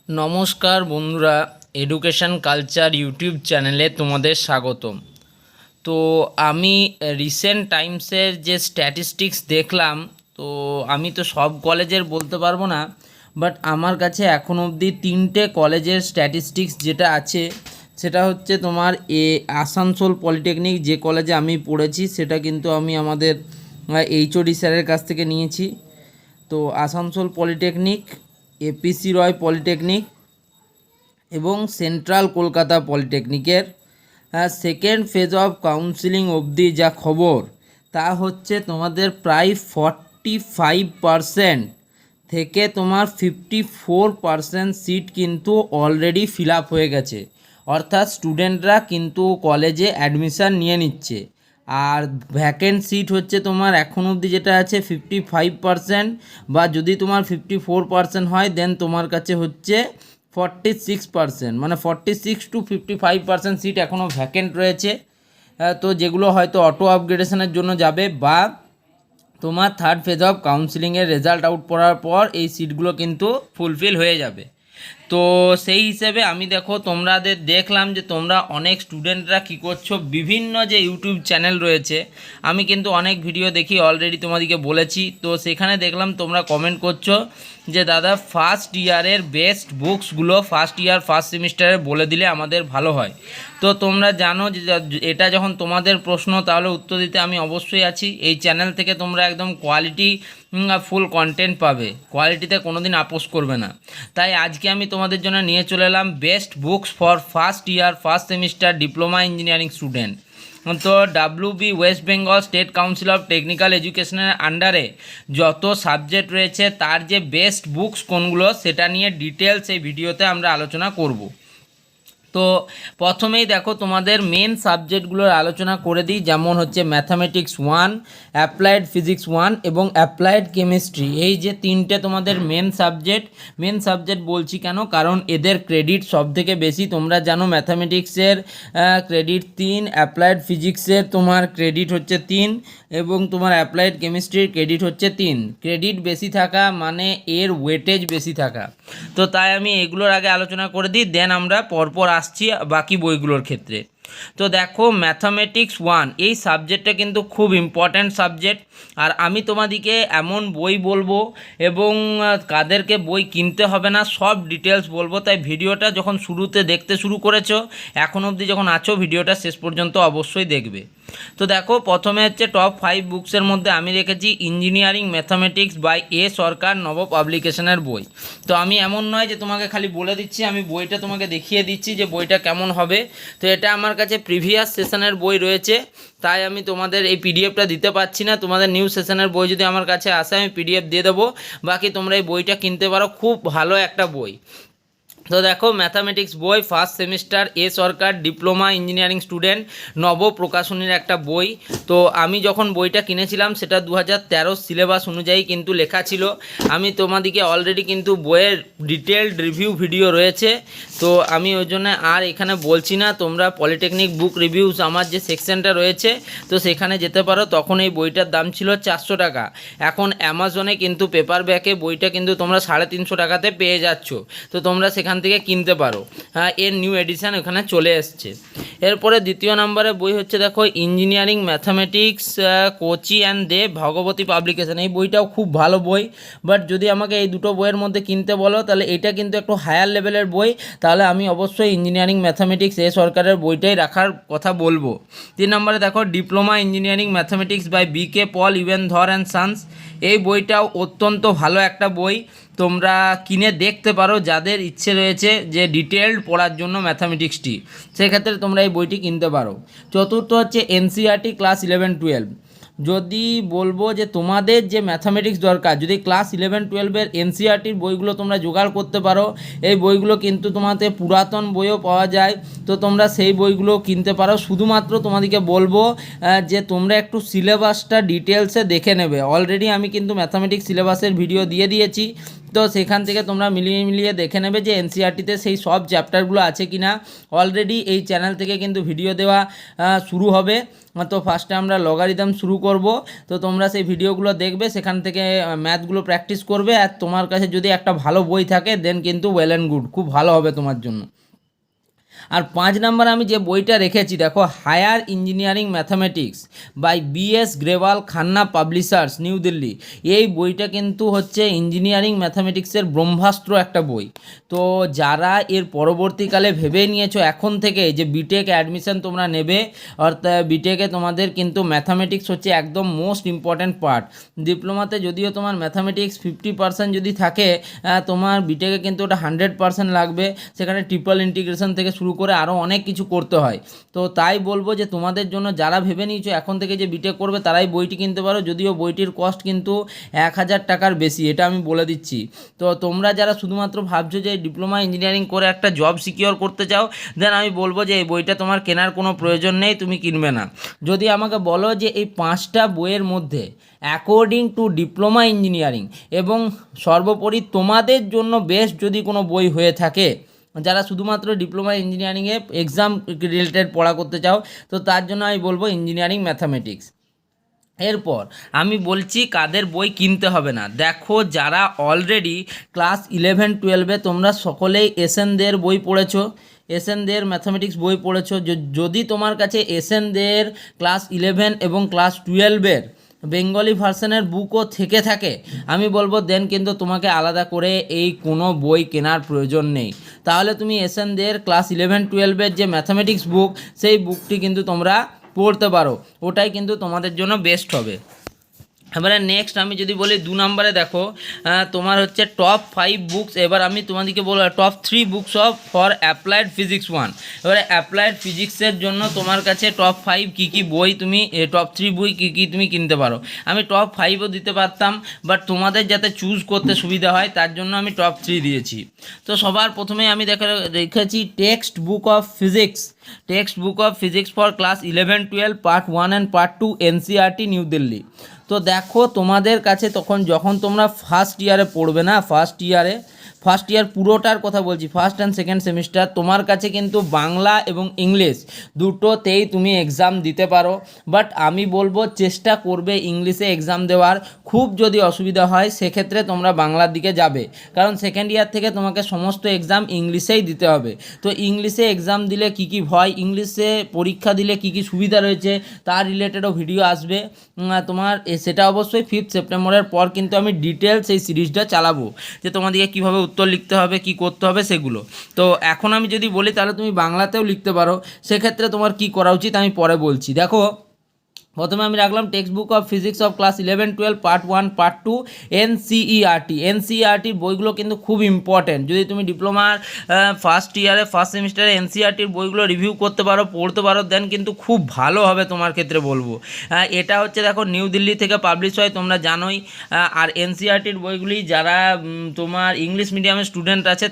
নমস্কার বন্ধুরা, education culture YouTube চ্যানেলে তোমাদের স্বাগতম। তো আমি রিসেন্ট টাইমসের যে স্ট্যাটিস্টিক্স দেখলাম, তো আমি তো সব কলেজের বলতে পারবো না, বাট আমার কাছে এখন অবধি 3টে কলেজের স্ট্যাটিস্টিক্স যেটা আছে সেটা হচ্ছে তোমার আসানসোল পলিটেকনিক, যে কলেজে আমি পড়েছি সেটা কিন্তু আমি আমাদের এইচওডি স্যারের কাছ থেকে নিয়েছি। তো Asansol polytechnic, APC Roy polytechnic এবং সেন্ট্রাল কলকাতা পলিটেকনিকের সেকেন্ড ফেজ অফ কাউন্সিলিং অবধি যা খবর, তা হচ্ছে তোমাদের প্রায় 45% থেকে তোমার 54% সিট কিন্তু অলরেডি ফিল আপ হয়ে গেছে। অর্থাৎ স্টুডেন্টরা কিন্তু কলেজে অ্যাডমিশান নিয়ে নিচ্ছে। আর ভ্যাকেন্ট সিট হচ্ছে তোমার এখন অবধি যেটা আছে 55%, বা যদি তোমার 54% হয় দেন তোমার কাছে হচ্ছে 46%, মানে 46 to 55% সিট এখনও ভ্যাকেন্ট রয়েছে। তো যেগুলো হয়তো অটো আপগ্রেডেশনের জন্য যাবে, বা তোমার থার্ড ফেজ অফ কাউন্সিলিংয়ের রেজাল্ট আউট করার পর এই সিটগুলো কিন্তু ফুলফিল হয়ে যাবে। তো সেই হিসেবে আমি তোমাদের দেখলাম যে তোমরা অনেক স্টুডেন্টরা কী করছো, বিভিন্ন যে ইউটিউব চ্যানেল রয়েছে, আমি কিন্তু অনেক ভিডিও দেখি, অলরেডি তোমাদেরকে বলেছি। তো সেখানে দেখলাম তোমরা কমেন্ট করছো যে দাদা ফার্স্ট ইয়ারের বেস্ট বুকসগুলো ফার্স্ট ইয়ার ফার্স্ট সেমিস্টারে বলে দিলে আমাদের ভালো হয়। তো তোমরা জানো যে এটা যখন তোমাদের প্রশ্ন, তাহলে উত্তর দিতে আমি অবশ্যই আছি। এই চ্যানেল থেকে তোমরা একদম কোয়ালিটি ফুল কন্টেন্ট পাবে, কোয়ালিটিতে কোনো দিন আপোষ করবে না। তাই আজকে আমি তোমাদের জন্য নিয়ে চলে এলাম best books for first year first semester diploma engineering student. তো WB West Bengal state council of technical এডুকেশনের আন্ডারে যত সাবজেক্ট রয়েছে তার যে বেস্ট বুকস কোনগুলো সেটা নিয়ে ডিটেলস এই ভিডিওতে আমরা আলোচনা করব। তো প্রথমেই তোমাদের মেন সাবজেক্টগুলোর আলোচনা করে দিই, যেমন হচ্ছে ম্যাথামেটিক্স 1, অ্যাপ্লাইড ফিজিক্স 1 এবং অ্যাপ্লাইড কেমিস্ট্রি। এই যে 3টে তোমাদের মেন সাবজেক্ট বলছি কেন, কারণ এদের ক্রেডিট সব থেকে বেশি। তোমরা জানো ম্যাথামেটিক্সের ক্রেডিট 3, অ্যাপ্লাইড ফিজিক্সের তোমার ক্রেডিট হচ্ছে 3 এবং তোমার অ্যাপ্লাইড কেমিস্ট্রির ক্রেডিট হচ্ছে 3। ক্রেডিট বেশি থাকা মানে এর ওয়েটেজ বেশি থাকা। তো তাই আমি এগুলোর আগে আলোচনা করে দিই, দেন আমরা পরপর আসছি বাকি বইগুলোর ক্ষেত্রে। তো ম্যাথামেটিক্স 1 এই সাবজেক্টটা কিন্তু খুব ইম্পর্ট্যান্ট সাবজেক্ট। আর আমি তোমাদেরকে এমন বই বলবো এবং কাদেরকে বই কিনতে হবে না সব ডিটেলস বলবো। তাই ভিডিওটা যখন শুরুতে দেখতে শুরু করেছো, এখন অবধি যখন আছো, ভিডিওটা শেষ পর্যন্ত অবশ্যই দেখবে। তো প্রথমে হচ্ছে টপ 5 বুকসের মধ্যে আমি রেখেছি ইঞ্জিনিয়ারিং ম্যাথামেটিক্স বাই সরকার, নব পাবলিকেশনের বই। তো আমি এমন নয় যে তোমাকে খালি বলে দিচ্ছি, আমি বইটা তোমাকে দেখিয়ে দিচ্ছি যে বইটা কেমন হবে। তো এটা আমার কাছে প্রিভিয়াস সেশনের বই রয়েছে, তাই আমি তোমাদের এই পিডিএফটা দিতে পারছি না। তোমাদের নিউ সেশনের বই যদি আমার কাছে আসে আমি পিডিএফ দিয়ে দেবো, বাকি তোমরা এই বইটা কিনতে পারো, খুব ভালো একটা বই। তো ম্যাথামেটিক্স বই ফার্স্ট সেমিস্টার সরকার ডিপ্লোমা ইঞ্জিনিয়ারিং স্টুডেন্ট, নব প্রকাশনীর একটা বই। তো আমি যখন বইটা কিনেছিলাম সেটা 2013 সিলেবাস অনুযায়ী কিন্তু লেখা ছিল। আমি তোমাদেরকে অলরেডি কিন্তু বইয়ের ডিটেলড রিভিউ ভিডিও রয়েছে, তো আমি ওই জন্য আর এখানে বলছি না। তোমরা পলিটেকনিক বুক রিভিউস আমার যে সেকশনটা রয়েছে, তো সেখানে যেতে পারো। তখন এই বইটার দাম ছিল 400 টাকা, এখন অ্যামাজনে কিন্তু পেপার ব্যাকে বইটা কিন্তু তোমরা 350 টাকাতে পেয়ে যাচ্ছ। তো তোমরা সেখান থেকে কিনতে পারো। হ্যাঁ, এর নিউ এডিশন ওখানে চলে এসছে। এরপরে দ্বিতীয় নম্বরে বই হচ্ছে engineering mathematics Kochi and Dey, Bhagabati publication. এই বইটাও খুব ভালো বই, বাট যদি আমাকে এই দুটো বইয়ের মধ্যে কিনতে বলো তাহলে এটা কিন্তু একটু হায়ার লেভেলের বই, তাহলে আমি অবশ্যই ইঞ্জিনিয়ারিং ম্যাথামেটিক্স সরকারের বইটাই রাখার কথা বলবো। 3 নম্বরে diploma engineering mathematics by BK Pal ইউএনধর অ্যান্ড সান্স। এই বইটাও অত্যন্ত ভালো একটা বই, তোমরা কিনে দেখতে পারো যাদের ইচ্ছে রয়েছে যে ডিটেলড পড়ার জন্য ম্যাথামেটিক্সটি, সেক্ষেত্রে তোমরা এই বইটি কিনতে পারো। চতুর্থ হচ্ছে NCERT ক্লাস 11-12। যদি বলবো যে তোমাদের যে ম্যাথামেটিক্স দরকার, যদি ক্লাস 11-12-এর NCERTর বইগুলো তোমরা জোগাড় করতে পারো, এই বইগুলো কিন্তু তোমাদের পুরাতন বইও পাওয়া যায়, তো তোমরা সেই বইগুলো কিনতে পারো। শুধুমাত্র তোমাদেরকে বলবো যে তোমরা একটু সিলেবাসটা ডিটেলসে দেখে নেবে। অলরেডি আমি কিন্তু ম্যাথামেটিক্স সিলেবাসের ভিডিও দিয়ে দিয়েছি, তো সেখান থেকে তোমরা মিলিয়ে মিলিয়ে দেখে নেবে যে এনসিইআরটিতে সেই সব চ্যাপ্টারগুলো আছে কি না। অলরেডি এই চ্যানেল থেকে কিন্তু ভিডিও দেওয়া শুরু হবে। তো ফার্স্টে আমরা লগারিদম শুরু করব, তো তোমরা সেই ভিডিওগুলো দেখবে, সেখান থেকে ম্যাথগুলো প্র্যাকটিস করবে। আর তোমার কাছে যদি একটা ভালো বই থাকে দেন কিন্তু ওয়েল অ্যান্ড গুড, খুব ভালো হবে তোমার জন্য। আর 5 নম্বর আমি যে বইটা রেখেছি দেখো, higher engineering mathematics by BS Grewal Khanna publishers, New Delhi. এই বইটা কিন্তু হচ্ছে ইঞ্জিনিয়ারিং ম্যাথামেটিক্সের ব্রহ্মাস্ত্র একটা বই। তো যারা এর পরবর্তীকালে ভেবে নিয়েছো এখন থেকে যে বিটেক অ্যাডমিশন তোমরা নেবে, অর্থাৎ বিটেকে তোমাদের কিন্তু ম্যাথামেটিক্স হচ্ছে একদম মোস্ট ইম্পর্ট্যান্ট পার্ট। ডিপ্লোমাতে যদিও তোমার ম্যাথামেটিক্স 50% যদি থাকে, তোমার বিটেকে কিন্তু ওটা 100% লাগবে। সেখানে ট্রিপল ইন্টিগ্রেশন থেকে শুরু করে আরও অনেক কিছু করতে হয়। তো তাই বলবো যে তোমাদের জন্য যারা ভেবে নিয়েছো এখন থেকে যে বিটেক করবে তারাই বইটি কিনতে পারো, যদিও বইটির কস্ট কিন্তু 1000 টাকার বেশি, এটা আমি বলে দিচ্ছি। তো তোমরা যারা শুধুমাত্র ভাবছো যে ডিপ্লোমা ইঞ্জিনিয়ারিং করে একটা জব সিকিওর করতে চাও, দেন আমি বলবো যে এই বইটা তোমার কেনার কোনো প্রয়োজন নেই, তুমি কিনবে না। যদি আমাকে বলো যে এই 5টা বইয়ের মধ্যে অ্যাকর্ডিং টু ডিপ্লোমা ইঞ্জিনিয়ারিং এবং সর্বোপরি তোমাদের জন্য বেস্ট যদি কোনো বই হয়ে থাকে, যারা শুধুমাত্র ডিপ্লোমা ইঞ্জিনিয়ারিংয়ে এক্সাম রিলেটেড পড়া করতে চাও, তো তার জন্য আমি বলবো ইঞ্জিনিয়ারিং ম্যাথামেটিক্স। এরপর আমি বলছি কাদের বই কিনতে হবে না। দেখো, যারা অলরেডি ক্লাস 11-12-এ তোমরা সকলেই এসএন দের বই পড়েছো, এসএন দের ম্যাথামেটিক্স বই পড়েছো। যদি তোমার কাছে এসএন দের ক্লাস 11 এবং ক্লাস 12-এর বেঙ্গলি ভার্সনের বুকও থেকে থাকে, আমি বলবো দেন কিন্তু তোমাকে আলাদা করে এই কোনো বই কেনার প্রয়োজন নেই। তাহলে তুমি এসএন দের ক্লাস 11-12-এর যে ম্যাথামেটিক্স বুক, সেই বুকটি কিন্তু তোমরা পড়তে পারো, ওটাই কিন্তু তোমাদের জন্য বেস্ট হবে। এবারে নেক্সট আমি যদি বলি 2 নম্বরে দেখো, তোমার হচ্ছে টপ 5 বুকস। এবার আমি তোমাদেরকে বলবো top 3 books of for applied physics 1। এবারে অ্যাপ্লাইড ফিজিক্সের জন্য তোমার কাছে টপ 5 কী কী বই তুমি, টপ 3 বই কী কী তুমি কিনতে পারো। আমি টপ 5ও দিতে পারতাম, বাট তোমাদের যাতে চুজ করতে সুবিধা হয় তার জন্য আমি টপ 3 দিয়েছি। তো সবার প্রথমে আমি রেখেছি text book of physics, text book of physics for class 11-12 part 1 and part 2 NCERT new Delhi. তো দেখো, তোমাদের কাছে যখন তোমরা ফার্স্ট ইয়ারে পড়বে না, ফার্স্ট ইয়ার পুরোটার কথা বলছি, ফার্স্ট অ্যান্ড সেকেন্ড সেমিস্টার, তোমার কাছে কিন্তু বাংলা এবং ইংলিশ দুটোতেই তুমি এক্সাম দিতে পারো। বাট আমি বলবো চেষ্টা করবে ইংলিশে এক্সাম দেওয়ার। খুব যদি অসুবিধা হয় সেক্ষেত্রে তোমরা বাংলার দিকে যাবে, কারণ সেকেন্ড ইয়ার থেকে তোমাকে সমস্ত এক্সাম ইংলিশেই দিতে হবে। তো ইংলিশে এক্সাম দিলে কী কী ভয়, ইংলিশে পরীক্ষা দিলে কী কী সুবিধা রয়েছে তার রিলেটেডও ভিডিও আসবে তোমার, সেটা অবশ্যই 5 সেপ্টেম্বরের পর কিন্তু আমি ডিটেলস এই সিরিজটা চালাবো, যে তোমাদেরকে কীভাবে উত্তর লিখতে হবে, কি করতে হবে সেগুলো। তো এখন আমি যদি বলি তাহলে তুমি বাংলাতেও লিখতে পারো, সেক্ষেত্রে তোমার কি করা উচিত আমি পরে বলছি। দেখো, প্রথমে আমি রাখলাম text book of physics of class 11-12 part 1 part 2 এনসিইআরটির বইগুলো কিন্তু খুব ইম্পর্টেন্ট। যদি তুমি ডিপ্লোমার ফার্স্ট ইয়ারে ফার্স্ট সেমিস্টারে এনসিইআরটির বইগুলো রিভিউ করতে পারো, পড়তে পারো, দেন কিন্তু খুব ভালো হবে তোমার ক্ষেত্রে বলবো। এটা হচ্ছে দেখো নিউ দিল্লি থেকে পাবলিশ হয়, তোমরা জানোই। আর এনসিইআরটির বইগুলি যারা তোমার ইংলিশ মিডিয়ামের স্টুডেন্ট আছে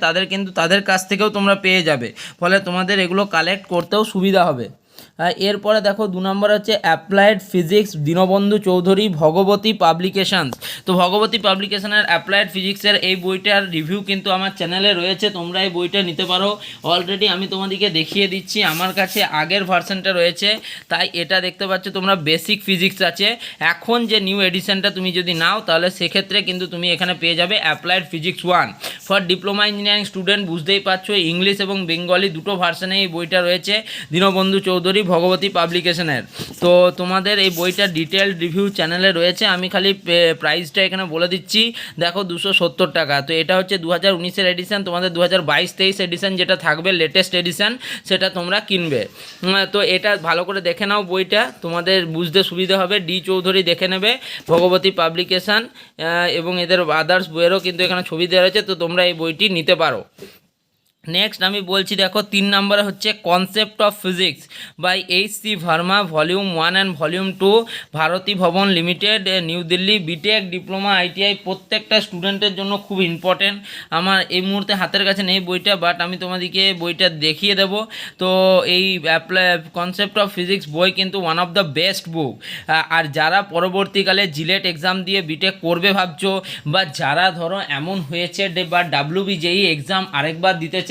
তাদের কাছ থেকেও তোমরা পেয়ে যাবে, ফলে তোমাদের এগুলো কালেক্ট করতেও সুবিধা হবে। এরপরে দেখো 2 নম্বর হচ্ছে অ্যাপ্লাইড ফিজিক্স দীনবন্ধু চৌধুরী ভগবতী পাবলিকেশনস। তো ভগবতী পাবলিকেশনের অ্যাপ্লাইড ফিজিক্সের এই বইটার রিভিউ কিন্তু আমার চ্যানেলে রয়েছে, তোমরা এই বইটা নিতে পারো। অলরেডি আমি তোমাদেরকে দেখিয়ে দিচ্ছি, আমার কাছে আগের ভার্সনটা রয়েছে, তাই এটা দেখতে পাচ্ছ তোমরা বেসিক ফিজিক্স আছে। এখন যে নিউ এডিশনটা তুমি যদি নাও তাহলে সেক্ষেত্রে কিন্তু তুমি এখানে পেয়ে যাবে applied physics 1 for diploma engineering student. বুঝতেই পারছো ইংলিশ এবং বেঙ্গলি দুটো ভার্সনে এই বইটা রয়েছে দীনবন্ধু চৌধুরী ভগবতী পাবলিকেশনের। তো তোমাদের এই বইটার ডিটেলড রিভিউ চ্যানেলে রয়েছে, আমি খালি প্রাইসটা এখানে বলে দিচ্ছি। দেখো 270 টাকা। তো এটা হচ্ছে 2019-এর এডিশন, তোমাদের 2022-23 এডিশন যেটা থাকবে লেটেস্ট এডিশন সেটা তোমরা কিনবে। তো এটা ভালো করে দেখে নাও, বইটা তোমাদের বুঝতে সুবিধা হবে। ডি চৌধুরী দেখে নেবে, ভগবতী পাবলিকেশন, এবং এদের আদার্স বইয়েরও কিন্তু এখানে ছবি দেওয়া রয়েছে, তো তোমরা এই বইটি নিতে পারো। নেক্সট আমি বলছি, দেখো 3 নম্বরে হচ্ছে concept of physics by H C. Verma, volume 1 and volume 2, Bharati Bhawan limited, new Delhi, BTech, diploma, ITI. প্রত্যেকটা স্টুডেন্টের জন্য খুব ইম্পর্টেন্ট। আমার এই মুহূর্তে হাতের কাছে নেই বইটা, বাট আমি তোমাদেরকে বইটা দেখিয়ে দেবো। তো এই কনসেপ্ট অফ ফিজিক্স বই কিন্তু one of the best book. আর যারা পরবর্তীকালে জিলেট এক্সাম দিয়ে বিটেক করবে ভাবছো, বা যারা ধরো এমন হয়েছে বা WBJEE এক্সাম আরেকবার দিতে চাও,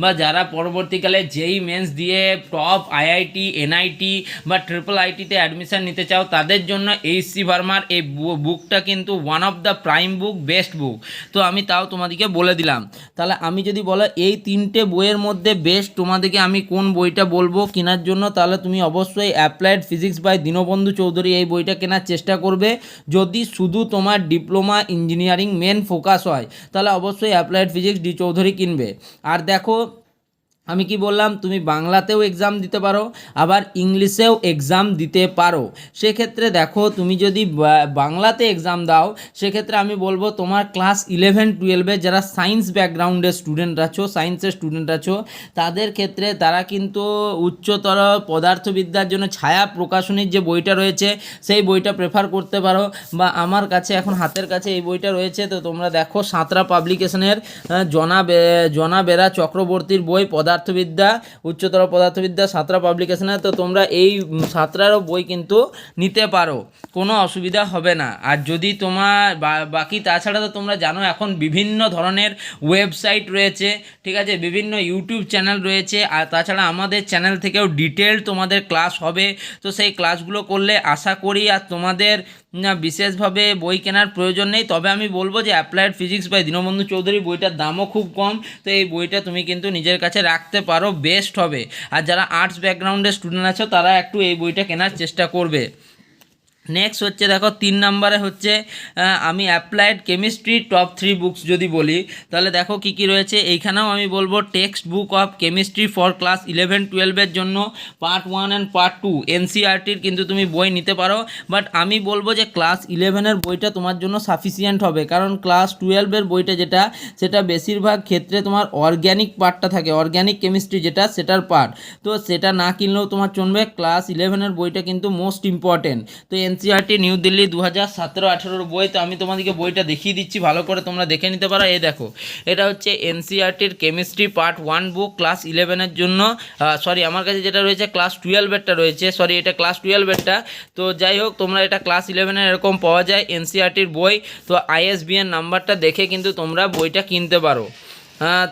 বা যারা পরবর্তীকালে JEE মেন্স দিয়ে টপ IIT, NIT বা IIITতে অ্যাডমিশান নিতে চাও, তাদের জন্য এইচ.সি. ভার্মার এই বুকটা কিন্তু one of the prime book, best বুক। তো আমি তাও তোমাদেরকে বলে দিলাম। তাহলে আমি যদি বলো এই 3টে বইয়ের মধ্যে বেস্ট তোমাদেরকে আমি কোন বইটা বলবো কেনার জন্য, তাহলে তুমি অবশ্যই applied physics by Dinabandhu Chowdhury এই বইটা কেনার চেষ্টা করবে। যদি শুধু তোমার ডিপ্লোমা ইঞ্জিনিয়ারিং মেন ফোকাস হয়, তাহলে অবশ্যই অ্যাপ্লাইড ফিজিক্স ডি চৌধুরী কিনবে। আর দেখো আমি কি বললাম, তুমি বাংলাতেও এক্সাম দিতে পারো, আবার ইংলিশেও এক্সাম দিতে পারো। সেক্ষেত্রে দেখো তুমি যদি বাংলাতে এক্সাম দাও, সেক্ষেত্রে আমি বলবো তোমার ক্লাস 11-12 যারা সায়েন্স ব্যাকগ্রাউন্ডের স্টুডেন্ট আছো, সায়েন্সের স্টুডেন্ট আছো, তাদের ক্ষেত্রে তারা কিন্তু উচ্চতর পদার্থবিদ্যার জন্য ছায়া প্রকাশনীর যে বইটা রয়েছে সেই বইটা প্রেফার করতে পারো। বা আমার কাছে এখন হাতের কাছে এই বইটা রয়েছে, তো তোমরা দেখো সাঁতরা পাবলিকেশনের জনা বেরা চক্রবর্তীর বই পদার্থবিদ্যা, উচ্চতর পদার্থবিদ্যা, সাঁতরা পাবলিকেশনের। তো তোমরা এই সাঁতরারও বই কিন্তু নিতে পারো, কোনো অসুবিধা হবে না। আর যদি তোমার বাকি তাছাড়া তো তোমরা জানো এখন বিভিন্ন ধরনের ওয়েবসাইট রয়েছে, ঠিক আছে, বিভিন্ন ইউটিউব চ্যানেল রয়েছে, আর তাছাড়া আমাদের চ্যানেল থেকেও ডিটেল তোমাদের ক্লাস হবে। তো সেই ক্লাসগুলো করলে আশা করি আর তোমাদের না বিশেষভাবে বই কেনার প্রয়োজন নেই। তবে আমি বলবো যে applied physics by Dinabandhu Chowdhury বইটার দামও খুব কম, তো এই বইটা তুমি কিন্তু নিজের কাছে রাখতে পারো, বেস্ট হবে। আর যারা আর্টস ব্যাকগ্রাউন্ডের স্টুডেন্ট আছো তারা একটু এই বইটা কেনার চেষ্টা করবে। নেক্সট হচ্ছে দেখো 3 নম্বরে হচ্ছে আমি অ্যাপ্লাইড কেমিস্ট্রি টপ 3 বুকস যদি বলি, তাহলে দেখো কী কী রয়েছে। এইখানেও আমি বলবো text book of chemistry for class 11-12 জন্য পার্ট 1 অ্যান্ড পার্ট 2 NCERTর কিন্তু তুমি বই নিতে পারো। বাট আমি বলবো যে ক্লাস 11-এর বইটা তোমার জন্য সাফিসিয়েন্ট হবে, কারণ ক্লাস 12-এর বইটা যেটা, সেটা বেশিরভাগ ক্ষেত্রে তোমার অর্গ্যানিক পার্টটা থাকে, অর্গ্যানিক কেমিস্ট্রি যেটা সেটার পার্ট। তো সেটা না কিনলেও তোমার চলবে, ক্লাস 11-এর বইটা কিন্তু মোস্ট ইম্পর্টেন্ট। তো NCERT নিউ দিল্লি 2017-18 বই। তো আমি তোমাদেরকে বইটা দেখিয়ে দিচ্ছি, ভালো করে তোমরা দেখে নিতে পারো। এই দেখো, এটা হচ্ছে NCERTর কেমিস্ট্রি পার্ট 1 বুক ক্লাস 11-এর জন্য। সরি, আমার কাছে যেটা রয়েছে ক্লাস 12-এরটা রয়েছে, সরি এটা ক্লাস 12-এরটা। তো যাই হোক, তোমরা এটা ক্লাস 11-এর এরকম পাওয়া যায় NCERTর বই। তো ISBN নাম্বারটা দেখে কিন্তু তোমরা বইটা কিনতে পারো।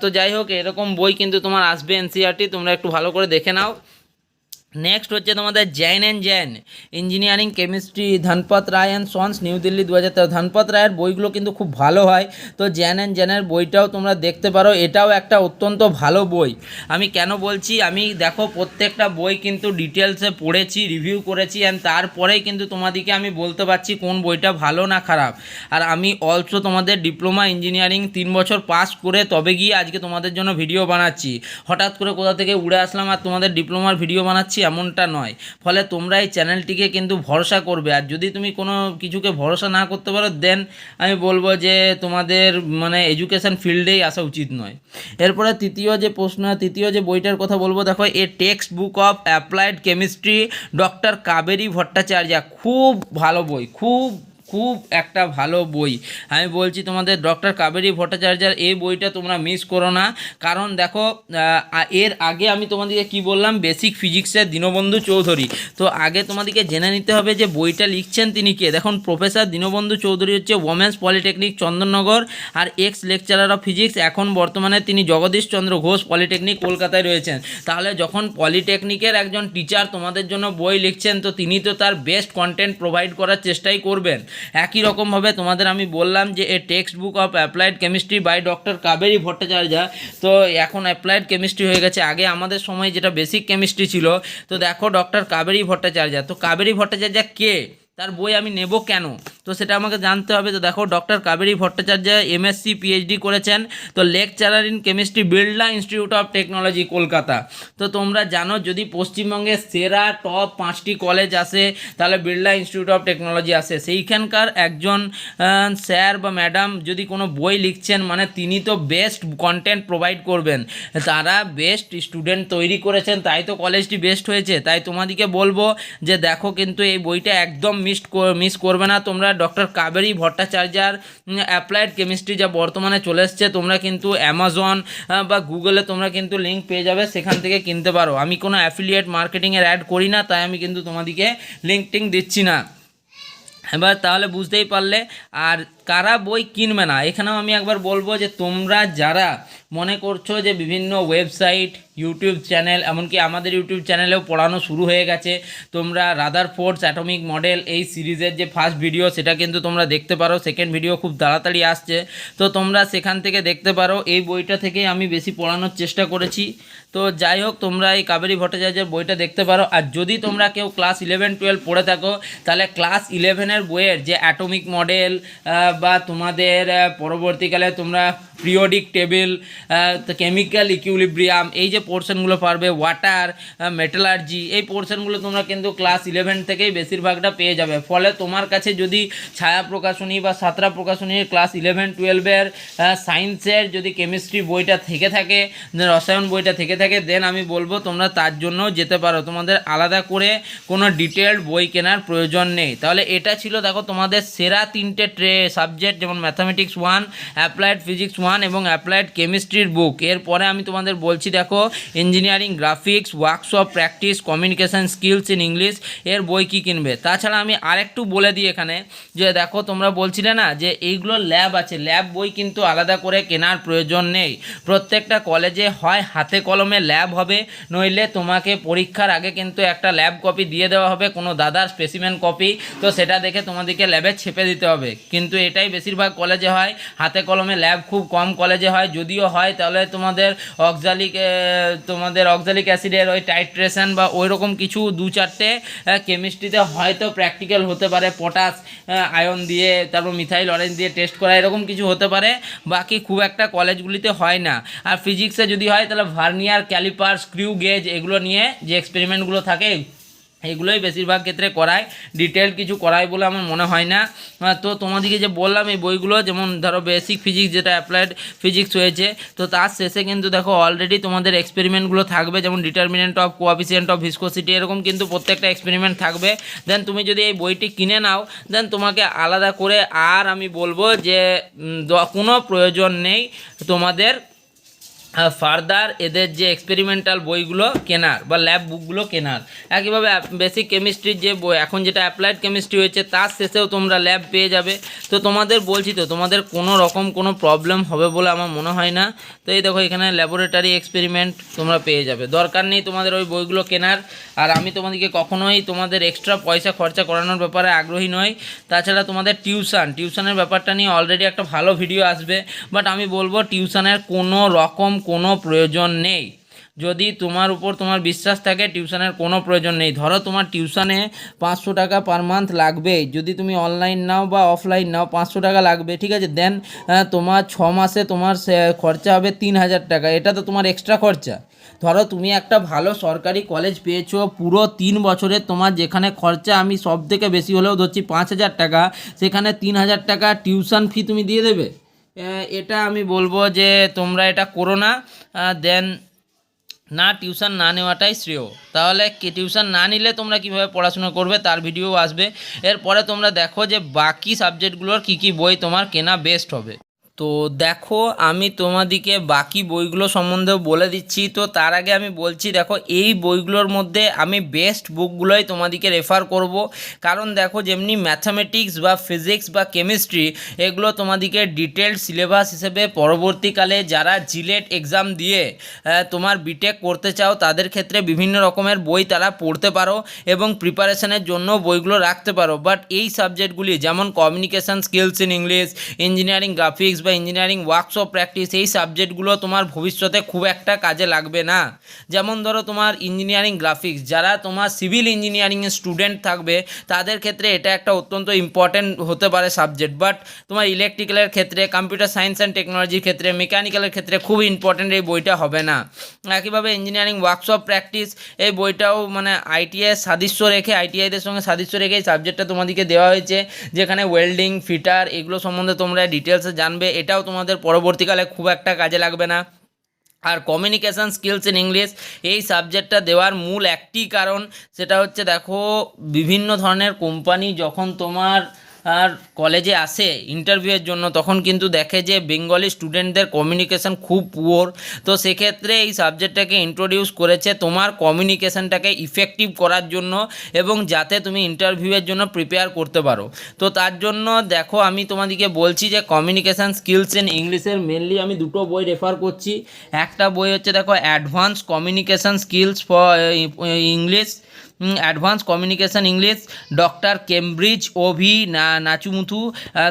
তো যাই হোক, এরকম বই কিন্তু তোমার আসবে NCERT, তোমরা একটু ভালো করে দেখে নাও। নেক্সট হচ্ছে তোমাদের Jain and Jain engineering chemistry, Dhanpat Rai and sons, new Delhi 2013। ধনপত রায়ের বইগুলো কিন্তু খুব ভালো হয়। তো জৈন অ্যান্ড জৈনের বইটাও তোমরা দেখতে পারো, এটাও একটা অত্যন্ত ভালো বই। আমি কেন বলছি, আমি দেখো প্রত্যেকটা বই কিন্তু ডিটেলসে পড়েছি, রিভিউ করেছি, অ্যান্ড তারপরেই কিন্তু তোমাদেরকে আমি বলতে পারছি কোন বইটা ভালো না খারাপ। আর আমি অলসো তোমাদের ডিপ্লোমা ইঞ্জিনিয়ারিং 3 বছর পাস করে তবে গিয়ে আজকে তোমাদের জন্য ভিডিও বানাচ্ছি। হঠাৎ করে কোথা থেকে উড়ে আসলাম আর তোমাদের ডিপ্লোমার ভিডিও বানাচ্ছি এমনটা নয়। ফলে তোমরা এই চ্যানেলটিকে কিন্তু ভরসা করবে। আর যদি তুমি কোনো কিছুকে ভরসা না করতে পারো, দেন আমি বলবো যে তোমাদের মানে এডুকেশন ফিল্ডেই আসা উচিত নয়। এরপরে তৃতীয় যে বইটার কথা বলবো, দেখো a text book of applied chemistry, doctor Kaberi Bhattacharya. খুব ভালো বই, খুব খুব একটা ভালো বই। আমি বলছি তোমাদের ডক্টর কাবেরী ভট্টাচার্যের এই বইটা তোমরা মিস করো না। কারণ দেখো এর আগে আমি তোমাদেরকে কি বললাম, বেসিক ফিজিক্সের দীনবন্ধু চৌধুরী। তো আগে তোমাদেরকে জেনে নিতে হবে যে বইটা লিখছেন তিনি কে। দেখুন, প্রফেসর দীনবন্ধু চৌধুরী হচ্ছে ওমেন্স পলিটেকনিক চন্দননগর আর এক্স লেকচারার অফ ফিজিক্স। এখন বর্তমানে তিনি জগদীশ চন্দ্র ঘোষ পলিটেকনিক কলকাতায় রয়েছেন। তাহলে যখন পলিটেকনিকের একজন টিচার তোমাদের জন্য বই লিখছেন, তো তিনি তো তার বেস্ট কন্টেন্ট প্রোভাইড করার চেষ্টাই করবেন। একই রকমভাবে তোমাদের আমি বললাম যে a text book of applied chemistry by doctor Kaberi Bhattacharya. তো এখন অ্যাপ্লাইড কেমিস্ট্রি হয়ে গেছে, আগে আমাদের সময় যেটা বেসিক কেমিস্ট্রি ছিল। তো দেখো ডক্টর কাবেরী ভট্টাচার্য। তো কাবেরী ভট্টাচার্য কে, তার বই আমি নেব কেন, তো সেটা আমাকে জানতে হবে। তো দেখো, doctor Kaberi Bhattacharya MSc PhD করেছেন, তো lecturer in chemistry, Birla institute of technology, Kolkata. তো তোমরা জানো যদি পশ্চিমবঙ্গের সেরা টপ 5টি কলেজ আসে তাহলে বিড়লা ইনস্টিটিউট অফ টেকনোলজি আসে। সেইখানকার একজন স্যার বা ম্যাডাম যদি কোনো বই লিখছেন মানে তিনি তো বেস্ট কন্টেন্ট প্রোভাইড করবেন, তারা বেস্ট স্টুডেন্ট তৈরি করেছেন, তাই তো কলেজটি বেস্ট হয়েছে। তাই তোমাদেরকে বলবো যে দেখো কিন্তু এই বইটা একদম মিস করবে না তোমরা। ডক্টর কাবেরী ভট্টাচার্যার অ্যাপ্লাইড কেমিস্ট্রি যা বর্তমানে চলে এসছে, তোমরা কিন্তু অ্যামাজন বা গুগলে তোমরা কিন্তু লিঙ্ক পেয়ে যাবে, সেখান থেকে কিনতে পারো। আমি কোনো অ্যাফিলিয়েট মার্কেটিংয়ের অ্যাড করি না, তাই আমি কিন্তু তোমাদেরকে লিঙ্ক টিঙ্ক দিচ্ছি না। এবার তাহলে বুঝতেই পারলে। আর কারা বই কিনবে না, এখানেও আমি একবার বলবো যে তোমরা যারা মনে করছো যে বিভিন্ন ওয়েবসাইট, ইউটিউব চ্যানেল, এমনকি আমাদের ইউটিউব চ্যানেলেও পড়ানো শুরু হয়ে গেছে, তোমরা রাদারফোর্ডস অ্যাটমিক মডেল এই সিরিজের যে ফার্স্ট ভিডিও সেটা কিন্তু তোমরা দেখতে পারো, সেকেন্ড ভিডিও খুব তাড়াতাড়ি আসছে, তো তোমরা সেখান থেকে দেখতে পারো। এই বইটা থেকেই আমি বেশি পড়ানোর চেষ্টা করেছি। তো যাই হোক, তোমরা এই কাবেরী ভট্টাচার্যের বইটা দেখতে পারো। আর যদি তোমরা কেউ ক্লাস 11-12 পড়ে থাকো, তাহলে ক্লাস 11-এর বইয়ের যে অ্যাটমিক মডেল বা তোমাদের পরবর্তীকালে তোমরা পিরিয়ডিক টেবিল, কেমিক্যাল ইকুইলিব্রিয়াম, এই যে পোর্শনগুলো পারবে, ওয়াটার, মেটালার্জি, এই পোর্শনগুলো তোমরা কিন্তু ক্লাস 11 থেকেই বেশিরভাগটা পেয়ে যাবে। ফলে তোমার কাছে যদি ছায়া প্রকাশনী বা সাতরা প্রকাশনীর ক্লাস 11-12-এর সায়েন্সের যদি কেমিস্ট্রি বইটা থেকে থাকে, রসায়ন বইটা থেকে থাকে, দেন আমি বলবো তোমরা তার জন্য যেতে পারো, তোমাদের আলাদা করে কোনো ডিটেলড বই কেনার প্রয়োজন নেই। তাহলে এটা ছিল দেখো তোমাদের সেরা 3টে সাবজেক্ট, যেমন ম্যাথামেটিক্স 1, অ্যাপ্লাইড ফিজিক্স 1 এবং অ্যাপ্লাইড কেমিস্ট্রির বুক। এরপরে আমি তোমাদের বলছি দেখো engineering graphics, workshop practice, communication skills in English এর বই কী কিনবে। তাছাড়া আমি আরেকটু বলে দিই এখানে, যে দেখো তোমরা বলছিলে না যে এইগুলো ল্যাব আছে, ল্যাব বই কিন্তু আলাদা করে কেনার প্রয়োজন নেই। প্রত্যেকটা কলেজে হয় হাতে কলমে ল্যাব হবে, নইলে তোমাকে পরীক্ষার আগে কিন্তু একটা ল্যাব কপি দিয়ে দেওয়া হবে, কোনো দাদার স্পেসিমেন কপি, তো সেটা দেখে তোমাদেরকে ল্যাবে ছেপে দিতে হবে। কিন্তু এটাই বেশিরভাগ কলেজে হয়, হাতে কলমে ল্যাব খুব কম কলেজে হয়, যদিও হয় তাহলে তোমাদের অক্সালিক অ্যাসিডের ওই টাইট্রেশন বা ওই রকম কিছু 2-4টে কেমিস্ট্রিতে হয়তো প্র্যাকটিক্যাল হতে পারে, পটাশ আয়ন দিয়ে, তারপর মিথাইল অরেঞ্জ দিয়ে টেস্ট করা, এরকম কিছু হতে পারে, বাকি খুব একটা কলেজগুলিতে হয় না। আর ফিজিক্সে যদি হয় তাহলে ভার্নিয়ার, ক্যালিপার, স্ক্রিউ গেজ, এগুলো নিয়ে যে এক্সপেরিমেন্টগুলো থাকে এগুলোই বেশিরভাগ ক্ষেত্রে করায়, ডিটেল কিছু করায় বলে আমার মনে হয় না। তো তোমাদেরকে যে বললাম এই বইগুলো, যেমন ধরো বেসিক ফিজিক্স যেটা অ্যাপ্লাইড ফিজিক্স হয়েছে, তো তার শেষে কিন্তু দেখো অলরেডি তোমাদের এক্সপেরিমেন্টগুলো থাকবে, যেমন ডিটারমিনেন্ট অফ কোয়াফিসিয়েন্ট অফ ভিসকোসিটি, এরকম কিন্তু প্রত্যেকটা এক্সপেরিমেন্ট থাকবে। দেন তুমি যদি এই বইটি কিনে নাও, দেন তোমাকে আলাদা করে আর আমি বলবো যে কোনো প্রয়োজন নেই তোমাদের ফার্দার এদের যে এক্সপেরিমেন্টাল বইগুলো কেনার বা ল্যাব বুকগুলো কেনার। একইভাবে বেসিক কেমিস্ট্রির যে বই, এখন যেটা অ্যাপ্লাইড কেমিস্ট্রি হয়েছে, তার শেষেও তোমরা ল্যাব পেয়ে যাবে। তো তোমাদের বলছি তো তোমাদের কোনো রকম কোনো প্রবলেম হবে বলে আমার মনে হয় না। তো এই দেখো এখানে ল্যাবরেটরি এক্সপেরিমেন্ট তোমরা পেয়ে যাবে, দরকার নেই তোমাদের ওই বইগুলো কেনার। আর আমি তোমাদেরকে কখনোই তোমাদের এক্সট্রা পয়সা খরচা করানোর ব্যাপারে আগ্রহী নই। তাছাড়া তোমাদের টিউশনের ব্যাপারটা নিয়ে অলরেডি একটা ভালো ভিডিও আসবে, বাট আমি বলবো টিউশনের কোনো প্রয়োজন নেই। যদি তোমার উপর তোমার বিশ্বাস থাকে, টিউশনের কোনো প্রয়োজন নেই। ধরো তোমার টিউশনে 500 টাকা পার মান্থ লাগবে, যদি তুমি অনলাইন নাও বা অফলাইন নাও 500 টাকা লাগবে, ঠিক আছে। দেন তোমার 6 মাসে তোমার খরচা হবে 3000 টাকা, এটা তো তোমার এক্সট্রা খরচা। ধরো তুমি একটা ভালো সরকারি কলেজ পেয়েছো, পুরো 3 বছরে তোমার যেখানে খরচা আমি সব থেকে বেশি হলেও ধরছি 5000 টাকা, সেখানে 3000 টাকা টিউশন ফি তুমি দিয়ে দেবে। এটা আমি বলবো যে তোমরা এটা করো না। দেন না, টিউশন না নেওয়াটাই শ্রেয়। তাহলে টিউশন না নিলে তোমরা কিভাবে পড়াশোনা করবে তার ভিডিও আসবে। এরপরে তোমরা দেখো যে বাকি সাবজেক্টগুলোর কী বই তোমার কেনা বেস্ট হবে। তো দেখো আমি তোমাদিকে বাকি বইগুলো সম্বন্ধেও বলে দিচ্ছি। তো তার আগে আমি বলছি, দেখো এই বইগুলোর মধ্যে আমি বেস্ট বুকগুলোই তোমাদিকে রেফার করব। কারণ দেখো যেমনি ম্যাথামেটিক্স বা ফিজিক্স বা কেমিস্ট্রি, এগুলো তোমাদিকে ডিটেলড সিলেবাস হিসেবে পরবর্তীকালে যারা জিলেট এক্সাম দিয়ে তোমার বিটেক করতে চাও তাদের ক্ষেত্রে বিভিন্ন রকমের বই তারা পড়তে পারো এবং প্রিপারেশনের জন্য বইগুলো রাখতে পারো। বাট এই সাবজেক্টগুলি যেমন communication skills in English, engineering graphics বা বা ইঞ্জিনিয়ারিং ওয়ার্কশপ প্র্যাকটিস, এই সাবজেক্টগুলো তোমার ভবিষ্যতে খুব একটা কাজে লাগবে না। যেমন ধরো তোমার ইঞ্জিনিয়ারিং গ্রাফিক্স, যারা তোমার সিভিল ইঞ্জিনিয়ারিংয়ের স্টুডেন্ট থাকবে তাদের ক্ষেত্রে এটা একটা অত্যন্ত ইম্পর্ট্যান্ট হতে পারে সাবজেক্ট, বাট তোমার ইলেকট্রিক্যালের ক্ষেত্রে, কম্পিউটার সায়েন্স অ্যান্ড টেকনোলজির ক্ষেত্রে, মেকানিক্যালের ক্ষেত্রে খুব ইম্পর্ট্যান্ট এই বইটা হবে না। একইভাবে ইঞ্জিনিয়ারিং ওয়ার্কশপ প্র্যাকটিস, এই বইটাও মানে আইটিআই সাদৃশ্য রেখে, আইটিআইদের সঙ্গে সাদৃশ্য রেখে এই সাবজেক্টটা তোমাদেরকে দেওয়া হয়েছে, যেখানে ওয়েল্ডিং, ফিটার এগুলো সম্বন্ধে তোমরা ডিটেলসে জানবে। এটাও তোমাদের পরবর্তীকালে খুব একটা কাজে লাগবে না। আর কমিউনিকেশান স্কিলস ইন ইংলিশ, এই সাবজেক্টটা দেওয়ার মূল একটি কারণ, সেটা হচ্ছে দেখো বিভিন্ন ধরনের কোম্পানি যখন তোমার আর কলেজে আসে ইন্টারভিউয়ের জন্য, তখন কিন্তু দেখে যে বেঙ্গলি স্টুডেন্টদের কমিউনিকেশান খুব পুয়ার। তো সেক্ষেত্রে এই সাবজেক্টটাকে ইন্ট্রোডিউস করেছে তোমার কমিউনিকেশানটাকে ইফেক্টিভ করার জন্য, এবং যাতে তুমি ইন্টারভিউয়ের জন্য প্রিপেয়ার করতে পারো। তো তার জন্য দেখো আমি তোমাদেরকে বলছি যে কমিউনিকেশান স্কিলস ইন ইংলিশের মেনলি আমি দুটো বই রেফার করছি। একটা বই হচ্ছে দেখো advance communication skills for English, advance communication English, doctor Cambridge ওভি নাচুমুথু।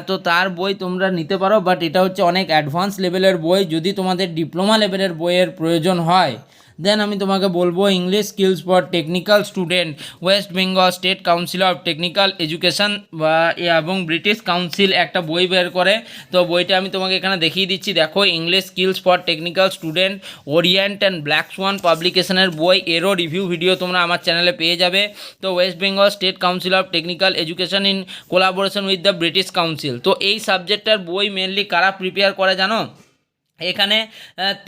তো তার বই তোমরা নিতে পারো, বাট এটা হচ্ছে অনেক অ্যাডভান্স লেভেলের বই। যদি তোমাদের ডিপ্লোমা লেভেলের বইয়ের প্রয়োজন হয়, দেন আমি তোমাকে বলবো English skills for technical student, West Bengal state council of technical education বা এবং ব্রিটিশ কাউন্সিল একটা বই বের করে। তো বইটা আমি তোমাকে এখানে দেখিয়ে দিচ্ছি, দেখো English skills for technical student, Orient and Black Swan পাবলিকেশনের বই। এরও রিভিউ ভিডিও তোমরা আমার চ্যানেলে পেয়ে যাবে। তো West Bengal state council of technical education in collaboration with the British council. তো এই সাবজেক্টটার বই মেনলি কারা প্রিপেয়ার করে জানো? এখানে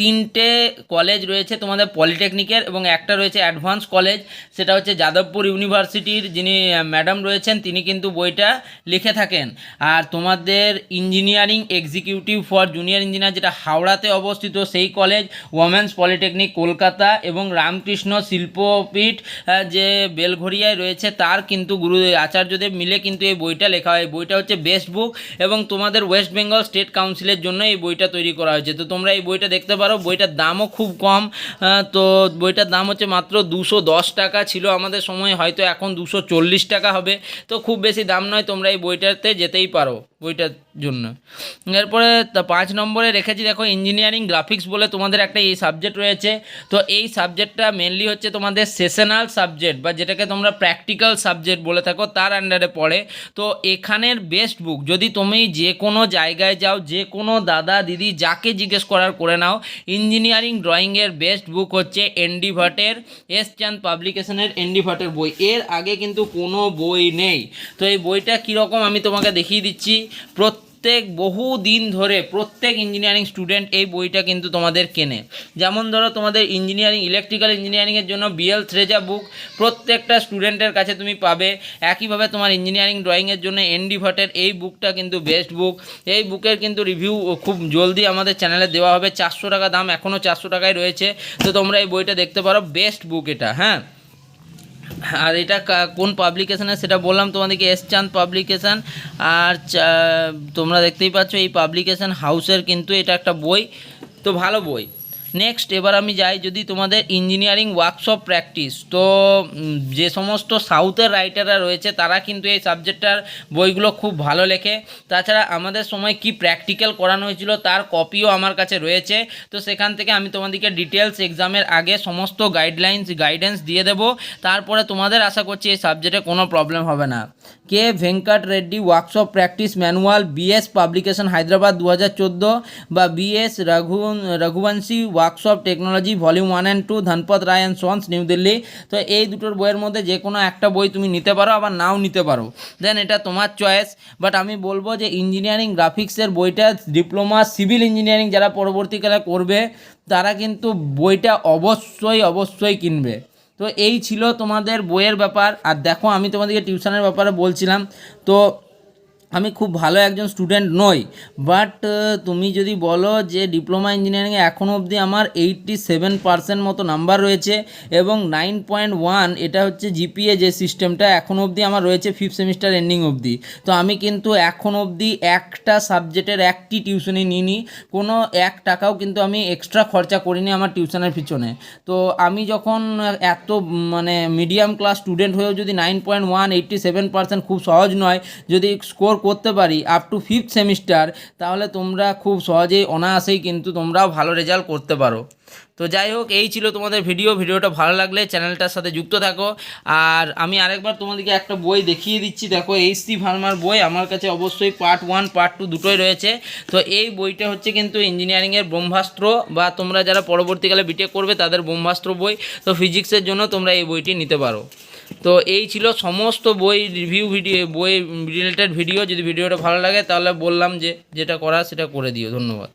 তিনটে কলেজ রয়েছে তোমাদের পলিটেকনিকের, এবং একটা রয়েছে অ্যাডভান্স কলেজ, সেটা হচ্ছে যাদবপুর ইউনিভার্সিটির যিনি ম্যাডাম রয়েছেন তিনি কিন্তু বইটা লিখে থাকেন। আর তোমাদের engineering executive for junior engineer, যেটা হাওড়াতে অবস্থিত সেই কলেজ, ওমেন্স পলিটেকনিক কলকাতা, এবং রামকৃষ্ণ শিল্পপীঠ যে বেলঘরিয়ায় রয়েছে তার কিন্তু গুরু আচার্যদেব মিলে কিন্তু এই বইটা লেখা হয়। বইটা হচ্ছে বেস্ট বুক, এবং তোমাদের ওয়েস্ট বেঙ্গল স্টেট কাউন্সিলের জন্য এই বইটা তৈরি করা হয়েছে। তো তোমরা এই বইটা দেখতে পারো, বইটার দামও খুব কম। তো বইটার দাম হচ্ছে মাত্র 210 টাকা, ছিল আমাদের সময়, হয়তো এখন 240 টাকা হবে। তো খুব বেশি দাম নয়, তোমরা এই বইটাতে যেতেই পারো বইটার জন্য। এরপরে 5 নম্বরে রেখেছি দেখো ইঞ্জিনিয়ারিং গ্রাফিক্স বলে তোমাদের একটা এই সাবজেক্ট রয়েছে। তো এই সাবজেক্টটা মেনলি হচ্ছে তোমাদের সেশনাল সাবজেক্ট, বা যেটাকে তোমরা প্র্যাকটিক্যাল সাবজেক্ট বলে থাকো, তার আন্ডারে পড়ে। তো এখানের বেস্ট বুক, যদি তুমি যে কোনো জায়গায় যাও, যে কোনো দাদা দিদি যাকে জিজ্ঞেস করার করে নাও, ইঞ্জিনিয়ারিং ড্রয়িংয়ের বেস্ট বুক হচ্ছে এনডি ভাটের, এস চাঁদ পাবলিকেশনের এনডি ভাটের বই। এর আগে কিন্তু কোনো বই নেই। তো এই বইটা কীরকম আমি তোমাকে দেখিয়ে দিচ্ছি। বহু দিন ধরে প্রত্যেক ইঞ্জিনিয়ারিং স্টুডেন্ট এই বইটা কিন্তু তোমাদের কেনে। যেমন ধরো তোমাদের ইঞ্জিনিয়ারিং, ইলেকট্রিক্যাল ইঞ্জিনিয়ারিংয়ের জন্য বিএল থ্রেজা বুক প্রত্যেকটা স্টুডেন্টের কাছে তুমি পাবে। একইভাবে তোমার ইঞ্জিনিয়ারিং ড্রয়িংয়ের জন্য এনডি ভাটের এই বুকটা কিন্তু বেস্ট বুক। এই বুকের কিন্তু রিভিউ খুব জলদি আমাদের চ্যানেলে দেওয়া হবে। 400 টাকা দাম, এখনও 400 টাকায় রয়েছে। তো তোমরা এই বইটা দেখতে পারো, বেস্ট বুক এটা। হ্যাঁ, আর এটা কোন পাবলিকেশানে সেটা বললাম তোমাদেরকে, এস চাঁদ পাবলিকেশান। আর তোমরা দেখতেই পাচ্ছ এই পাবলিকেশান হাউসের কিন্তু এটা একটা বই, তো ভালো বই। নেক্সট এবার আমি যাই, যদি তোমাদের ইঞ্জিনিয়ারিং ওয়ার্কশপ প্র্যাকটিস, তো যে সমস্ত সাউথের রাইটাররা রয়েছে তারা কিন্তু এই সাবজেক্টটার বইগুলো খুব ভালো লেখে। তাছাড়া আমাদের সময় কি প্র্যাকটিক্যাল করানো হয়েছিল তার কপিও আমার কাছে রয়েছে। তো সেখান থেকে আমি তোমাদেরকে ডিটেলস এক্সামের আগে সমস্ত গাইডেন্স দিয়ে দেবো। তারপরে তোমাদের আশা করছি এই সাবজেক্টে কোনো প্রবলেম হবে না। K Venkat Reddy workshop practice manual, BS publication Hyderabad 2014, বা BS Raghuvanshi workshop technology volume 1 and 2, Dhanpat Rai and sons, new Delhi. তো এই দুটোর বইয়ের মধ্যে যে কোনো একটা বই তুমি নিতে পারো, আবার নাও নিতে পারো, দেন এটা তোমার চয়েস। বাট আমি বলবো যে ইঞ্জিনিয়ারিং গ্রাফিক্সের বইটা ডিপ্লোমা সিভিল ইঞ্জিনিয়ারিং যারা পরবর্তীকালে করবে তারা কিন্তু বইটা অবশ্যই কিনবে। তো এই ছিল তোমাদের বইয়ের ব্যাপার। আর দেখো আমি তোমাদেরকে টিউশনের ব্যাপারে বলছিলাম, তো আমি খুব ভালো একজন স্টুডেন্ট নই, বাট তুমি যদি বলো যে ডিপ্লোমা ইঞ্জিনিয়ারিংয়ে এখনও অবধি আমার 87% মতো নাম্বার রয়েছে, এবং 9.1 এটা হচ্ছে জিপিএ যে সিস্টেমটা এখনও অবধি আমার রয়েছে 5th সেমিস্টার এন্ডিং অবধি। তো আমি কিন্তু এখনও অবধি একটা সাবজেক্টের একটি টিউশনই নিইনি, কোনো 1 টাকাও কিন্তু আমি এক্সট্রা খরচা করিনি আমার টিউশনের পিছনে। তো আমি যখন এত মিডিয়াম ক্লাস স্টুডেন্ট হয়েও যদি 9.1 87% খুব সহজ নয়, যদি স্কোর করতে পারি আপ টু 5th সেমিস্টার, তাহলে তোমরা খুব সহজেই অনায়াসেই কিন্তু তোমরাও ভালো রেজাল্ট করতে পারো। তো যাই হোক, এই ছিল তোমাদের ভিডিওটা ভালো লাগলে চ্যানেলটার সাথে যুক্ত থাকো। আর আমি আরেকবার তোমাদেরকে একটা বই দেখিয়ে দিচ্ছি, দেখো এইচসি ভার্মার বই আমার কাছে অবশ্যই পার্ট 1 পার্ট 2 দুটোই রয়েছে। তো এই বইটা হচ্ছে কিন্তু ইঞ্জিনিয়ারিংয়ের ব্রহ্মাস্ত্র, বা তোমরা যারা পরবর্তীকালে বিটেক করবে তাদের ব্রহ্মাস্ত্র বই। তো ফিজিক্সের জন্য তোমরা এই বইটি নিতে পারো। তো এই ছিল সমস্ত বই রিভিউ ভিডিও, বই রিলেটেড ভিডিও। যদি ভিডিওটা ভালো লাগে তাহলে বললাম যে যেটা করা সেটা করে দিও। ধন্যবাদ।